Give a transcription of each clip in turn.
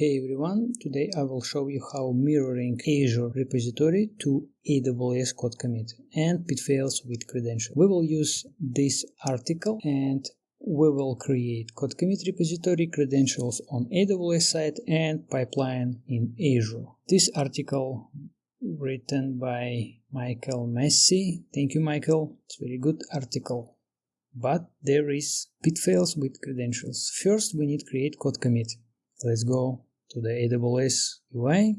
Hey everyone, today I will show you how mirroring Azure repository to AWS CodeCommit and pitfalls with credentials. We will use this article and we will create CodeCommit repository credentials on AWS side and pipeline in Azure. This article written by Michael Massey. Thank you, Michael. It's a very good article. But there is pitfalls with credentials. First, we need to create CodeCommit. Let's go to the AWS UI.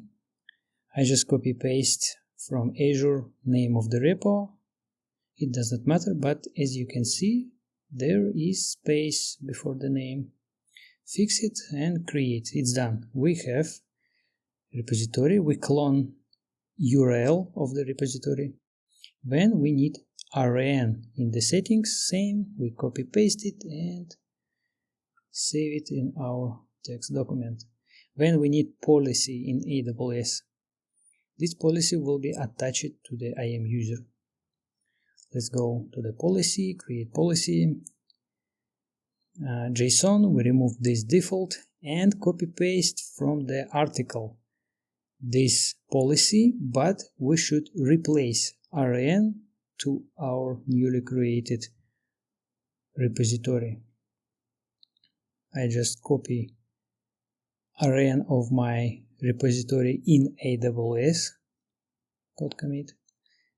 I just copy paste from Azure name of the repo. It does not matter, but as you can see, there is space before the name. Fix it and create. It's done. We have repository. We clone URL of the repository. When we need RN in the settings, same. We copy paste it and save it in our text document. When we need policy in AWS, this policy will be attached to the IAM user. Let's go to the policy, create policy, JSON, we remove this default and copy paste from the article this policy, but we should replace RN to our newly created repository. I just copy RN of my repository in AWS CodeCommit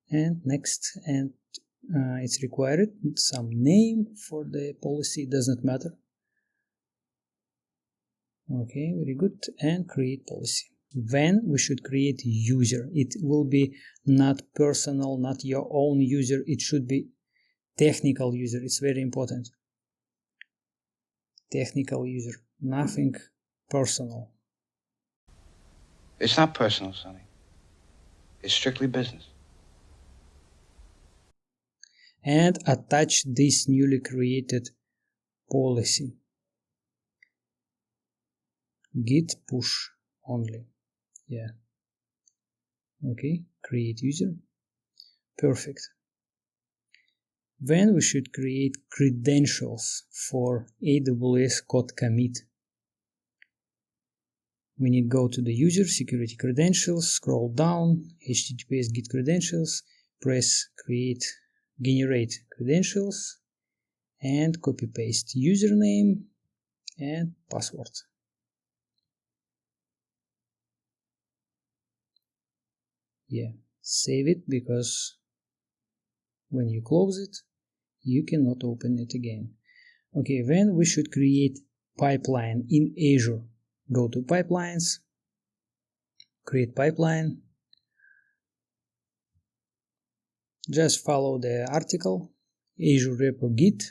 and next, and it's required some name for the policy, does not matter. Okay, very good, and create policy. When we should create user, it will be not personal, not your own user, it should be technical user. It's very important. Technical user, nothing personal. It's not personal, Sonny. It's strictly business. And attach this newly created policy. Git push only. Yeah. Okay, create user. Perfect. When we should create credentials for AWS CodeCommit, we need to go to the user, security credentials, scroll down, HTTPS git credentials, press create, generate credentials, and copy paste username and password. Yeah, save it because when you close it, you cannot open it again. Okay, then we should create pipeline in Azure. Go to pipelines, create pipeline, just follow the article, Azure repo git.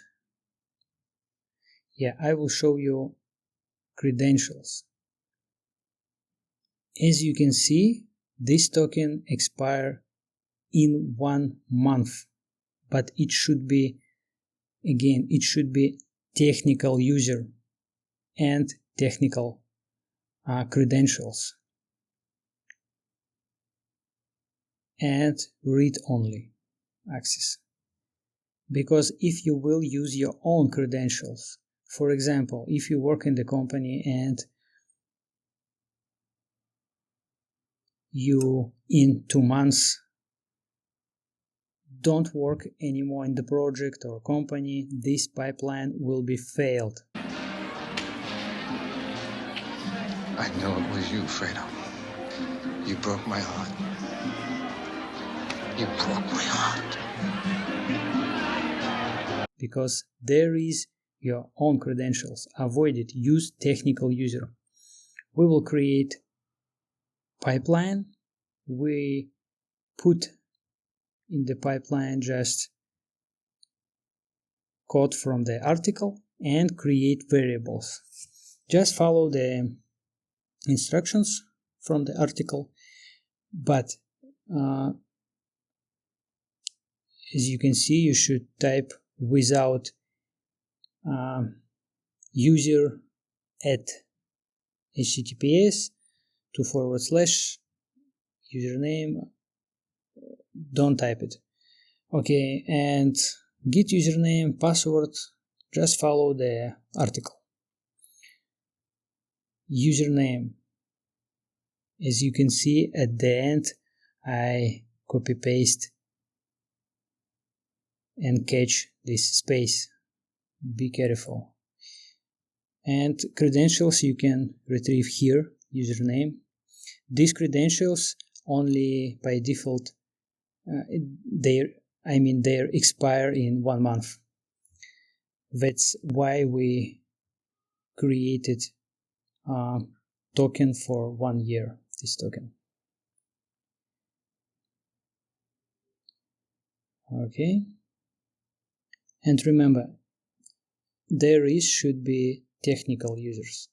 Yeah, I will show you credentials. As you can see, this token expires in 1 month, but it should be, again, it should be technical user and technical credentials and read-only access. Because if you will use your own credentials, for example, if you work in the company and you in 2 months don't work anymore in the project or company, this pipeline will be failed. I know it was you, Fredo. You broke my heart. You broke my heart. Because there is your own credentials. Avoid it. Use technical user. We will create pipeline. We put in the pipeline just code from the article and create variables. Just follow the instructions from the article, but as you can see, you should type without user at https / username. Don't type it. Okay, and git username, password, just follow the article. Username, As you can see at the end, I copy paste and catch this space. Be careful. And credentials you can retrieve here, username. These credentials only by default, they expire in 1 month. That's why we created a token for 1 year, this token. Okay. And remember, should be technical users.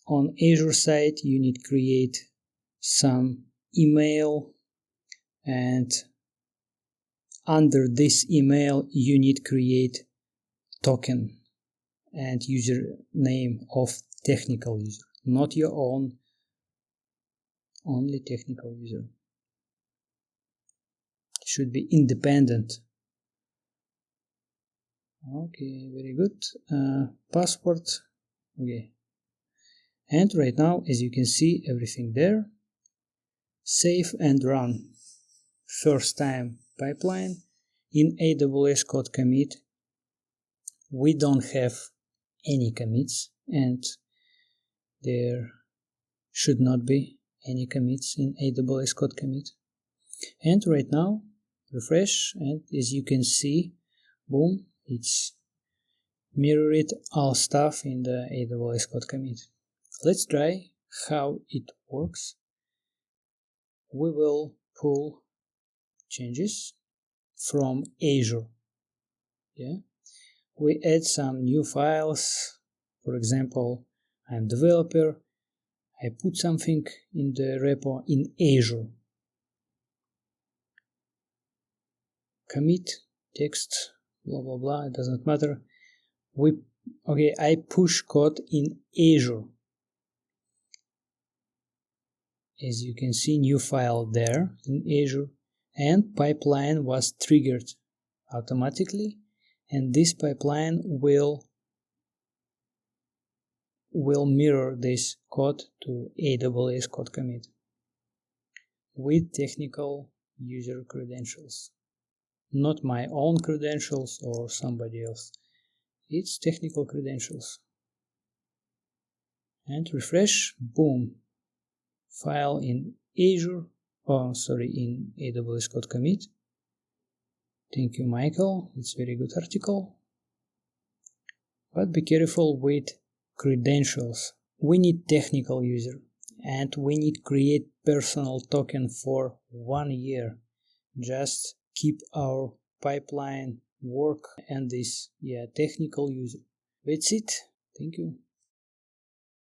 On Azure side, you need to create some email, and under this email, you need to create token and username of technical user, not your own, only technical user. Should be independent. Okay, very good. Password. Okay. And right now, as you can see, everything there. Save and run. First time pipeline. In AWS CodeCommit, we don't have any commits, and there should not be any commits in AWS CodeCommit. And right now, refresh, and as you can see, boom, it's mirrored all stuff in the AWS CodeCommit. Let's try how it works. We will pull changes from Azure. Yeah, we add some new files. For example, I'm developer. I put something in the repo in Azure. Commit text, blah blah blah. It doesn't matter. I push code in Azure. As you can see, new file there in Azure, and pipeline was triggered automatically, and this pipeline will mirror this code to AWS CodeCommit with technical user credentials, not my own credentials or somebody else. It's technical credentials. And refresh, boom, file in Azure, in AWS CodeCommit. Thank you, Michael. It's a very good article. But be careful with credentials. We need technical user, and we need create personal token for 1 year. Just keep our pipeline work and this technical user. That's it. Thank you.